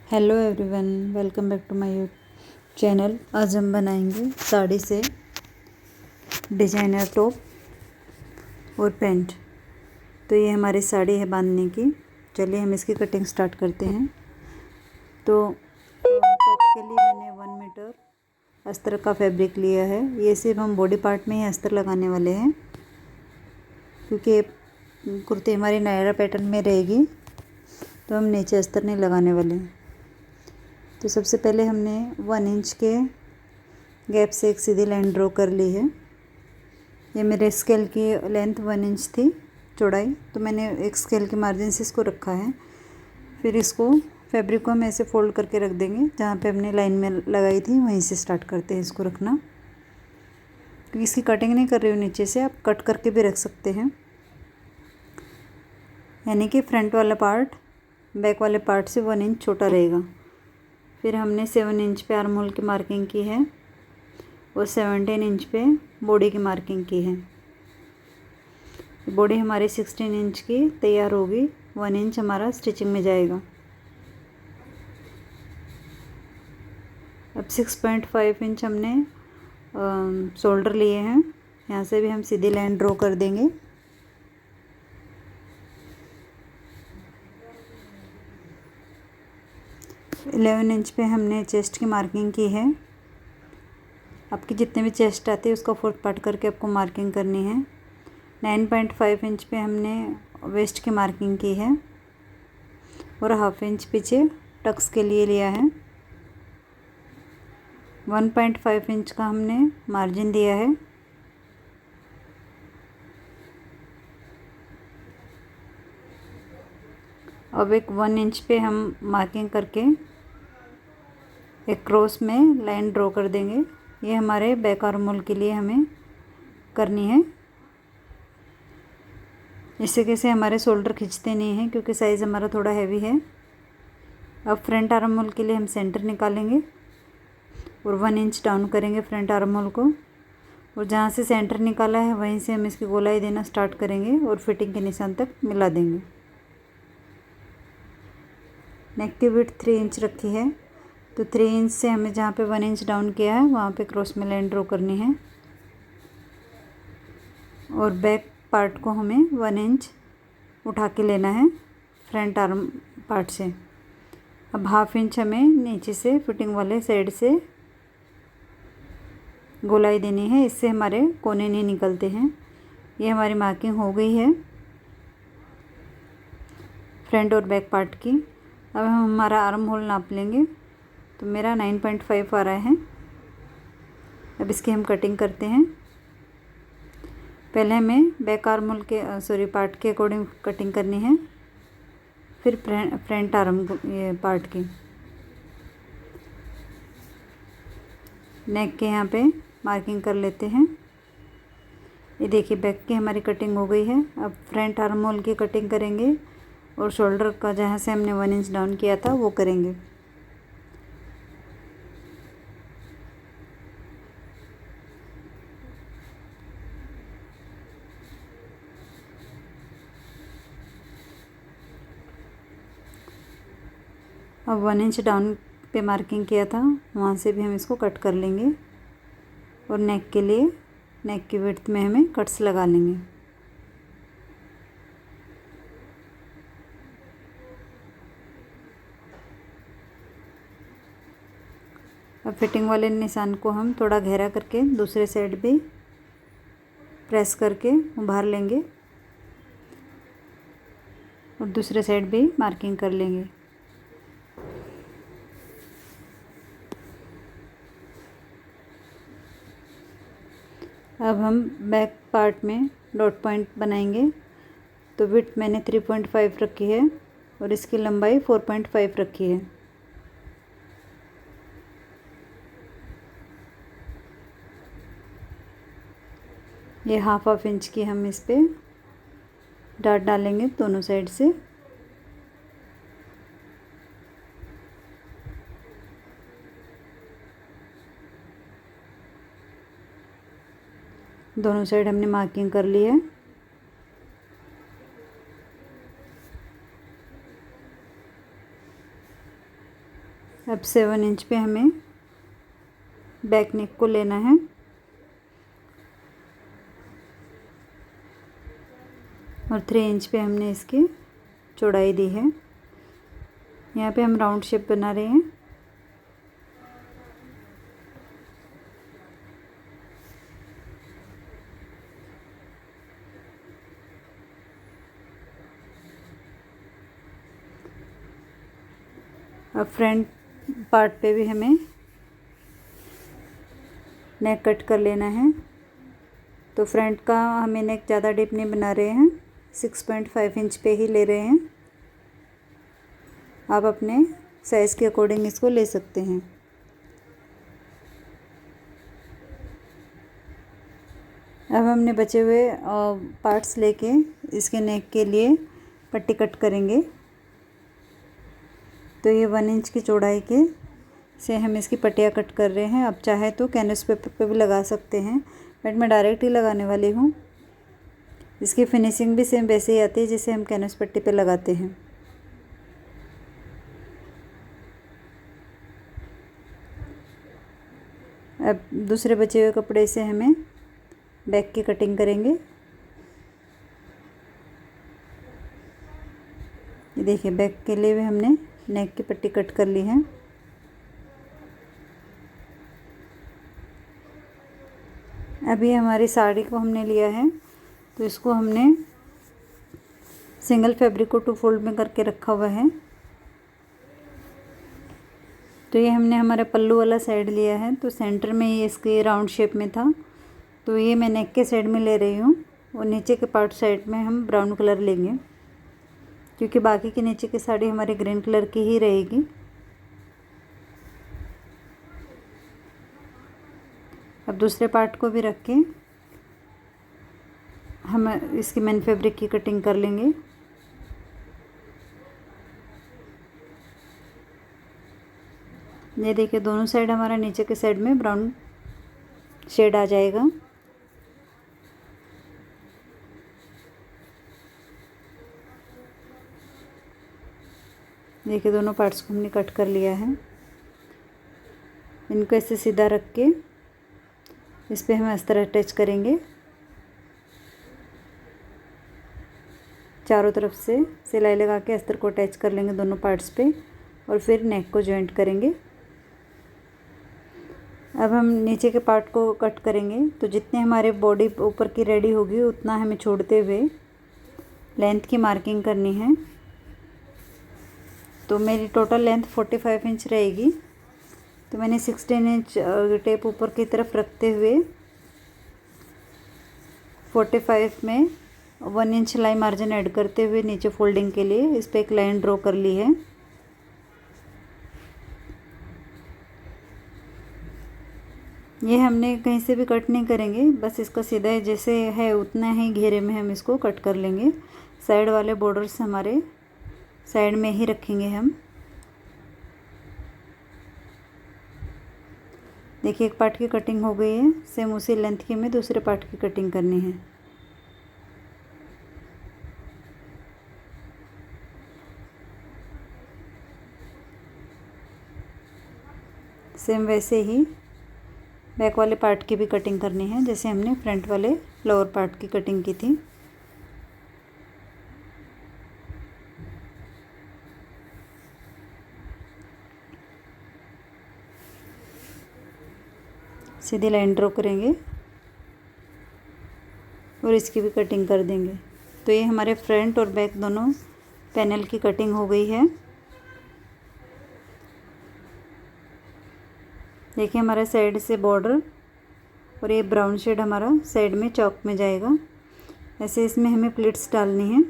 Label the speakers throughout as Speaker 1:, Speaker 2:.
Speaker 1: Hello everyone, welcome back to my channel. आज हम बनाएंगे साड़ी से डिजाइनर टॉप और पैंट। तो ये हमारी साड़ी है बांधने की। चलिए हम इसकी कटिंग स्टार्ट करते हैं। तो टॉप के लिए मैंने 1 मीटर अस्तर का फैब्रिक लिया है। ये सिर्फ हम बॉडी पार्ट में ही अस्तर लगाने वाले हैं, क्योंकि कुर्ती हमारी नायरा पैटर्न में रहेगी, तो हम नीचे अस्तर नहीं लगाने वाले हैं। तो सबसे पहले हमने 1 इंच के गैप से एक सीधी लाइन ड्रॉ कर ली है। ये मेरे स्केल की लेंथ 1 इंच थी चौड़ाई, तो मैंने एक स्केल के मार्जिन से इसको रखा है। फिर इसको फैब्रिक को हम ऐसे फोल्ड करके रख देंगे, जहाँ पे हमने लाइन में लगाई थी वहीं से स्टार्ट करते हैं इसको रखना। क्योंकि इसकी कटिंग नहीं कर रही हूँ नीचे से, आप कट करके भी रख सकते हैं। यानी कि फ्रंट वाला पार्ट बैक वाले पार्ट से 1 इंच छोटा रहेगा। फिर हमने 7 इंच पे आर्म होल की मार्किंग की है और 17 इंच पे बॉडी की मार्किंग की है। बॉडी हमारी 16 इंच की तैयार होगी, 1 इंच हमारा स्टिचिंग में जाएगा। अब 6.5 इंच हमने शोल्डर लिए हैं। यहाँ से भी हम सीधी लाइन ड्रॉ कर देंगे। इलेवन इंच पे हमने चेस्ट की मार्किंग की है। आपकी जितने भी चेस्ट आते हैं उसका 4th पार्ट करके आपको मार्किंग करनी है। 9.5 इंच पे हमने वेस्ट की मार्किंग की है और 1/2 इंच पीछे टक्स के लिए लिया है। 1.5 इंच का हमने मार्जिन दिया है। अब एक 1 इंच पे हम मार्किंग करके एक क्रॉस में लाइन ड्रॉ कर देंगे। ये हमारे बैक आर्म होल के लिए हमें करनी है। इससे कैसे हमारे शोल्डर खींचते नहीं हैं, क्योंकि साइज़ हमारा थोड़ा हैवी है। अब फ्रंट आर्म होल के लिए हम सेंटर निकालेंगे और 1 इंच डाउन करेंगे फ्रंट आर्म होल को, और जहाँ से सेंटर निकाला है वहीं से हम इसकी गोलाई देना स्टार्ट करेंगे और फिटिंग के निशान तक मिला देंगे। नेक की विड्थ 3 इंच रखी है, तो 3 इंच से हमें जहाँ पे 1 इंच डाउन किया है वहाँ पे क्रॉस में लाइन ड्रॉ करनी है। और बैक पार्ट को हमें 1 इंच उठा के लेना है फ्रंट आर्म पार्ट से। अब 1/2 इंच हमें नीचे से फिटिंग वाले साइड से गोलाई देनी है, इससे हमारे कोने नहीं निकलते हैं। ये हमारी मार्किंग हो गई है फ्रंट और बैक पार्ट की। अब हम हमारा आर्म होल नाप लेंगे, तो मेरा 9.5 आ रहा है। अब इसकी हम कटिंग करते हैं। पहले हमें बैक आर्म होल के पार्ट के अकॉर्डिंग कटिंग करनी है, फिर फ्रंट आर्म ये पार्ट की। नेक के यहाँ पे मार्किंग कर लेते हैं। ये देखिए बैक की हमारी कटिंग हो गई है। अब फ्रंट आर्म होल की कटिंग करेंगे और शोल्डर का जहाँ से हमने 1 इंच डाउन किया था वो करेंगे। अब 1 इंच डाउन पे मार्किंग किया था, वहाँ से भी हम इसको कट कर लेंगे और नेक के लिए नेक की विड्थ में हमें कट्स लगा लेंगे। अब फिटिंग वाले निशान को हम थोड़ा गहरा करके दूसरे साइड भी प्रेस करके उभार लेंगे और दूसरे साइड भी मार्किंग कर लेंगे। अब हम बैक पार्ट में डॉट पॉइंट बनाएंगे। तो विड्थ मैंने 3.5 रखी है और इसकी लंबाई 4.5 रखी है। ये 1/2 इंच की हम इस पे डाट डालेंगे दोनों साइड से। दोनों साइड हमने मार्किंग कर ली है। अब 7 इंच पे हमें बैक नेक को लेना है और 3 इंच पे हमने इसकी चौड़ाई दी है। यहाँ पे हम राउंड शेप बना रहे हैं। अब फ्रंट पार्ट पे भी हमें नेक कट कर लेना है। तो फ्रंट का हमें नेक ज़्यादा डीप नहीं बना रहे हैं, 6.5 इंच पे ही ले रहे हैं। आप अपने साइज़ के अकॉर्डिंग इसको ले सकते हैं। अब हमने बचे हुए पार्ट्स लेके इसके नेक के लिए पट्टी कट करेंगे। तो ये 1 इंच की चौड़ाई के से हम इसकी पट्टियाँ कट कर रहे हैं। अब चाहे तो कैनवस पेपर पे भी लगा सकते हैं, बट मैं डायरेक्ट ही लगाने वाली हूँ। इसकी फिनिशिंग भी सेम वैसे ही आती है जैसे हम कैनवस पट्टी पे लगाते हैं। अब दूसरे बचे हुए कपड़े से हमें बैक की कटिंग करेंगे। ये देखिए, बैक के लिए भी हमने नेक की पट्टी कट कर ली है। अभी हमारी साड़ी को हमने लिया है, तो इसको हमने सिंगल फैब्रिक को 2 फोल्ड में करके रखा हुआ है। तो ये हमने हमारा पल्लू वाला साइड लिया है, तो सेंटर में ये इसके राउंड शेप में था, तो ये मैं नेक के साइड में ले रही हूँ और नीचे के पार्ट साइड में हम ब्राउन कलर लेंगे, क्योंकि बाकी के नीचे की साड़ी हमारी ग्रीन कलर की ही रहेगी। अब दूसरे पार्ट को भी रख के हम इसकी मेन फैब्रिक की कटिंग कर लेंगे। ये देखिए, दोनों साइड हमारा नीचे के साइड में ब्राउन शेड आ जाएगा। देखिए, दोनों पार्ट्स को हमने कट कर लिया है। इनको ऐसे सीधा रख के इस पे हम अस्तर अटैच करेंगे। चारों तरफ से सिलाई लगा के अस्तर को अटैच कर लेंगे दोनों पार्ट्स पे और फिर नेक को जॉइंट करेंगे। अब हम नीचे के पार्ट को कट करेंगे, तो जितने हमारे बॉडी ऊपर की रेडी होगी उतना हमें छोड़ते हुए लेंथ की मार्किंग करनी है। तो मेरी टोटल लेंथ 45 इंच रहेगी, तो मैंने 16 इंच टेप ऊपर की तरफ रखते हुए 45 में 1 इंच सिलाई मार्जिन ऐड करते हुए नीचे फोल्डिंग के लिए इस पर एक लाइन ड्रॉ कर ली है। ये हमने कहीं से भी कट नहीं करेंगे, बस इसका सीधा जैसे है उतना ही घेरे में हम इसको कट कर लेंगे। साइड वाले बॉर्डर्स हमारे साइड में ही रखेंगे हम। देखिए, एक पार्ट की कटिंग हो गई है, सेम उसी लेंथ की हमें दूसरे पार्ट की कटिंग करनी है। सेम वैसे ही बैक वाले पार्ट की भी कटिंग करनी है, जैसे हमने फ्रंट वाले लोअर पार्ट की कटिंग की थी। सीधी लाइन ड्रॉ करेंगे और इसकी भी कटिंग कर देंगे। तो ये हमारे फ्रंट और बैक दोनों पैनल की कटिंग हो गई है। देखिए, हमारे साइड से बॉर्डर और ये ब्राउन शेड हमारा साइड में चौक में जाएगा। ऐसे इसमें हमें प्लीट्स डालनी है।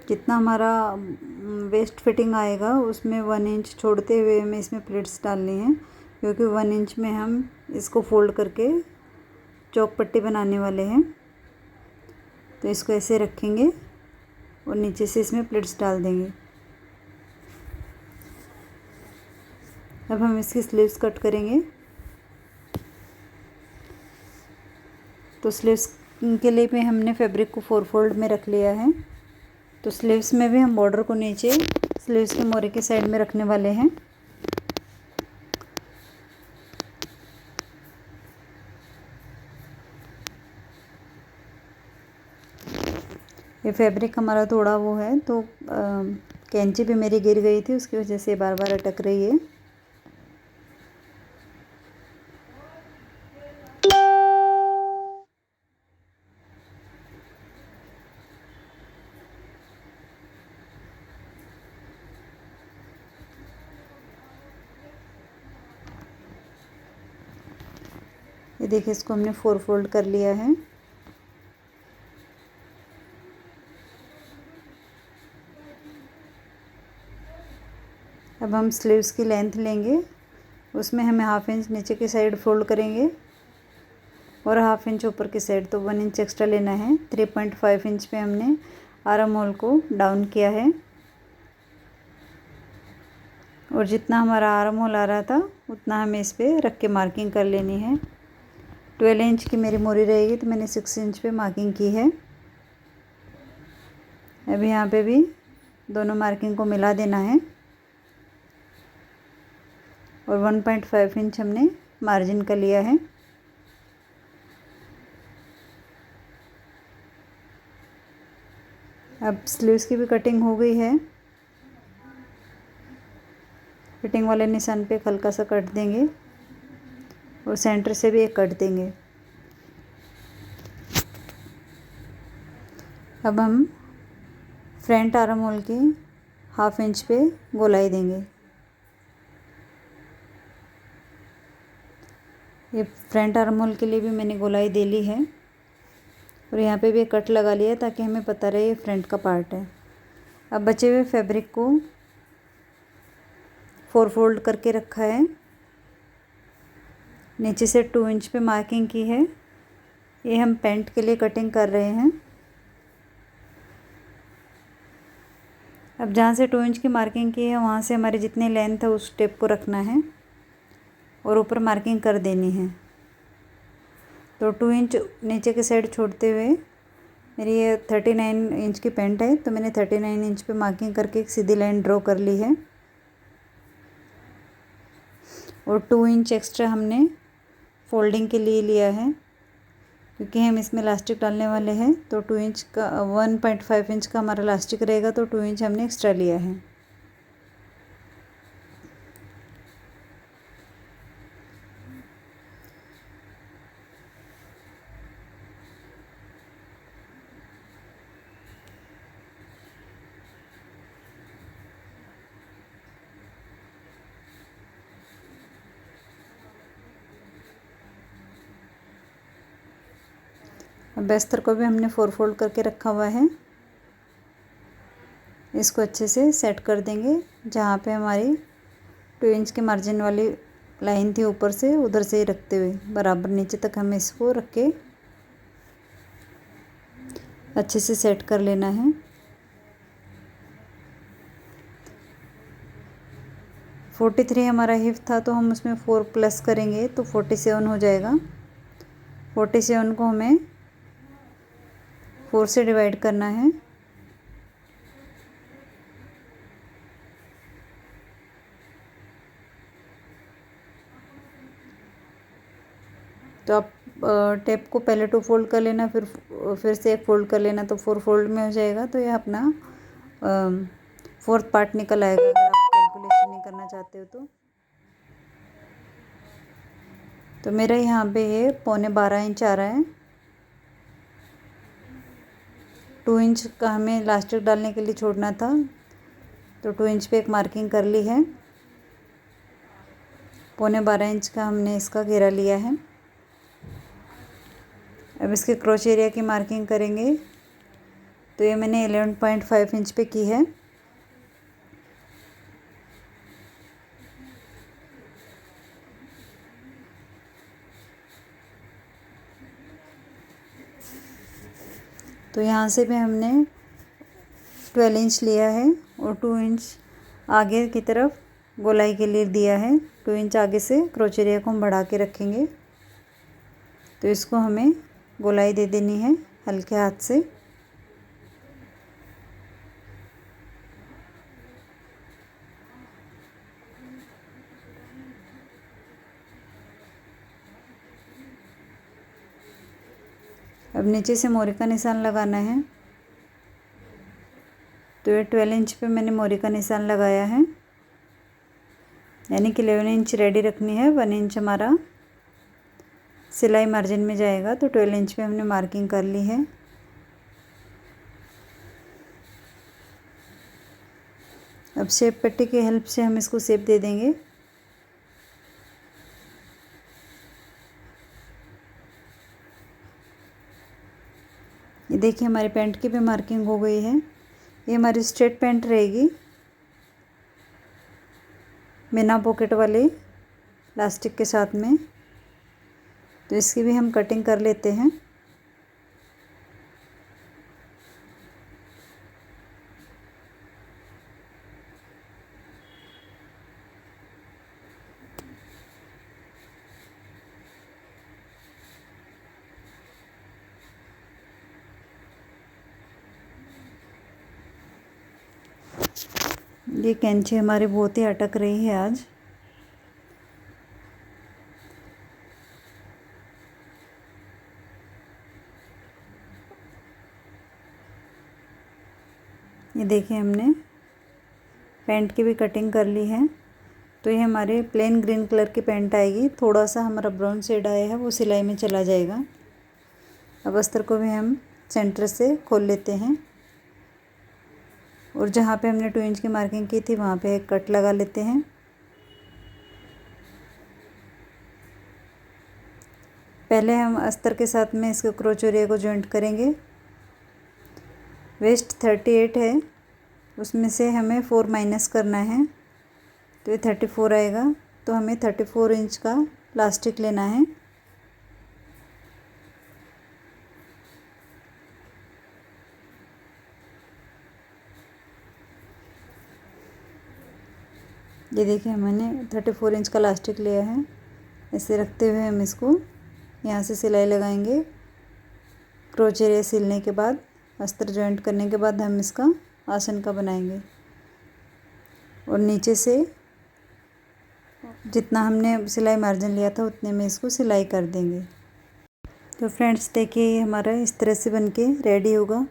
Speaker 1: जितना हमारा वेस्ट फिटिंग आएगा उसमें 1 इंच छोड़ते हुए हमें इसमें प्लीट्स डालनी है, क्योंकि 1 इंच में हम इसको फोल्ड करके चौक पट्टी बनाने वाले हैं। तो इसको ऐसे रखेंगे और नीचे से इसमें प्लीट्स डाल देंगे। अब हम इसकी स्लीव्स कट करेंगे। तो स्लीव्स के लिए भी हमने फैब्रिक को 4 फोल्ड में रख लिया है। तो स्लीव्स में भी हम बॉर्डर को नीचे स्लीव्स के मोरे के साइड में रखने वाले हैं। ये फैब्रिक हमारा थोड़ा वो है, तो कैंची भी मेरी गिर गई थी, उसकी वजह से बार बार अटक रही है। ये देखिए, इसको हमने 4 फोल्ड कर लिया है। अब हम स्लीव्स की लेंथ लेंगे, उसमें हमें 1/2 इंच नीचे की साइड फोल्ड करेंगे और 1/2 इंच ऊपर की साइड, तो 1 इंच एक्स्ट्रा लेना है। 3.5 इंच पे हमने आर्म होल को डाउन किया है और जितना हमारा आर्म होल आ रहा था उतना हमें इस पे रख के मार्किंग कर लेनी है। 12 इंच की मेरी मोरी रहेगी, तो मैंने 6 इंच पे मार्किंग की है। अभी यहाँ पे भी दोनों मार्किंग को मिला देना है और 1.5 इंच हमने मार्जिन का लिया है। अब स्लीव्स की भी कटिंग हो गई है। फिटिंग वाले निशान पे हल्का सा कट देंगे और सेंटर से भी एक कट देंगे। अब हम फ्रंट आर्म होल के 1/2 इंच पे गोलाई देंगे। ये फ्रंट आर्म होल के लिए भी मैंने गोलाई दे ली है और यहाँ पे भी एक कट लगा लिया है ताकि हमें पता रहे ये फ्रंट का पार्ट है। अब बचे हुए फैब्रिक को 4 फोल्ड करके रखा है, नीचे से 2 इंच पे मार्किंग की है। ये हम पैंट के लिए कटिंग कर रहे हैं। अब जहाँ से 2 इंच की मार्किंग की है वहाँ से हमारी जितनी लेंथ है उस टेप को रखना है और ऊपर मार्किंग कर देनी है। तो 2 इंच नीचे की साइड छोड़ते हुए, मेरी ये 39 इंच की पैंट है, तो मैंने 39 इंच पे मार्किंग करके एक सीधी लाइन ड्रॉ कर ली है और 2 इंच एक्स्ट्रा हमने फोल्डिंग के लिए लिया है क्योंकि हम इसमें इलास्टिक डालने वाले हैं। तो 2 इंच का 1.5 इंच का हमारा इलास्टिक रहेगा, तो 2 इंच हमने एक्स्ट्रा लिया है। अब अस्तर को भी हमने 4 फोल्ड करके रखा हुआ है। इसको अच्छे से सेट कर देंगे। जहाँ पे हमारी 2 इंच के मार्जिन वाली लाइन थी ऊपर से, उधर से ही रखते हुए बराबर नीचे तक हमें इसको रख के अच्छे से सेट कर लेना है। (43) हमारा हिप था, तो हम उसमें 4 प्लस करेंगे तो 47 हो जाएगा। 47 को हमें 4 से डिवाइड करना है। तो आप टेप को पहले 2 फोल्ड कर लेना, फिर से एक फोल्ड कर लेना, तो 4 फोल्ड में हो जाएगा। तो ये अपना 4th पार्ट निकल आएगा अगर आप कैलकुलेशन नहीं करना चाहते हो तो मेरा यहाँ पे ये 12.25 इंच आ रहा है। 2 इंच का हमें इलास्टिक डालने के लिए छोड़ना था, तो 2 इंच पे एक मार्किंग कर ली है। 12.25 इंच का हमने इसका घेरा लिया है। अब इसके क्रोच एरिया की मार्किंग करेंगे, तो ये मैंने 11.5 इंच पे की है। तो यहाँ से भी हमने 12 इंच लिया है और 2 इंच आगे की तरफ गोलाई के लिए दिया है। 2 इंच आगे से क्रोच एरिया को हम बढ़ा के रखेंगे। तो इसको हमें गोलाई दे देनी है हल्के हाथ से। अब नीचे से मोरी का निशान लगाना है। तो ये 12 इंच पे मैंने मोरी का निशान लगाया है, यानी कि 11 इंच रेडी रखनी है। 1 इंच हमारा सिलाई मार्जिन में जाएगा, तो 12 इंच पे हमने मार्किंग कर ली है। अब शेप पट्टी की हेल्प से हम इसको शेप दे देंगे। ये देखिए हमारी पैंट की भी मार्किंग हो गई है। ये हमारी स्ट्रेट पैंट रहेगी बिना पॉकेट वाले इलास्टिक के साथ में। तो इसकी भी हम कटिंग कर लेते हैं। ये कैंची हमारी बहुत ही अटक रही है आज। ये देखिए हमने पैंट की भी कटिंग कर ली है। तो ये हमारे प्लेन ग्रीन कलर की पैंट आएगी। थोड़ा सा हमारा ब्राउन शेड आया है वो सिलाई में चला जाएगा। अब अस्तर को भी हम सेंटर से खोल लेते हैं और जहाँ पे हमने 2 इंच की मार्किंग की थी वहाँ पे एक कट लगा लेते हैं। पहले हम अस्तर के साथ में इसके क्रोच एरिया को जॉइंट करेंगे। वेस्ट 38 है, उसमें से हमें 4 माइनस करना है, तो ये 34 आएगा। तो हमें 34 इंच का इलास्टिक लेना है। ये देखिए मैंने 34 इंच का इलास्टिक लिया है। ऐसे रखते हुए हम इसको यहाँ से सिलाई लगाएंगे। क्रोच एरिया सिलने के बाद, अस्तर जॉइंट करने के बाद हम इसका आसन का बनाएंगे। और नीचे से जितना हमने सिलाई मार्जिन लिया था उतने में इसको सिलाई कर देंगे। तो फ्रेंड्स देखिए ये हमारा इस तरह से बनके रेडी होगा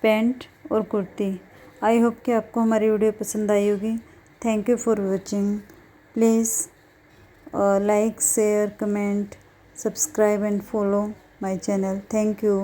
Speaker 1: पैंट और कुर्ती। आई होप कि आपको हमारी वीडियो पसंद आई होगी। Thank you for watching. Please like, share, comment, subscribe and follow my channel. Thank you.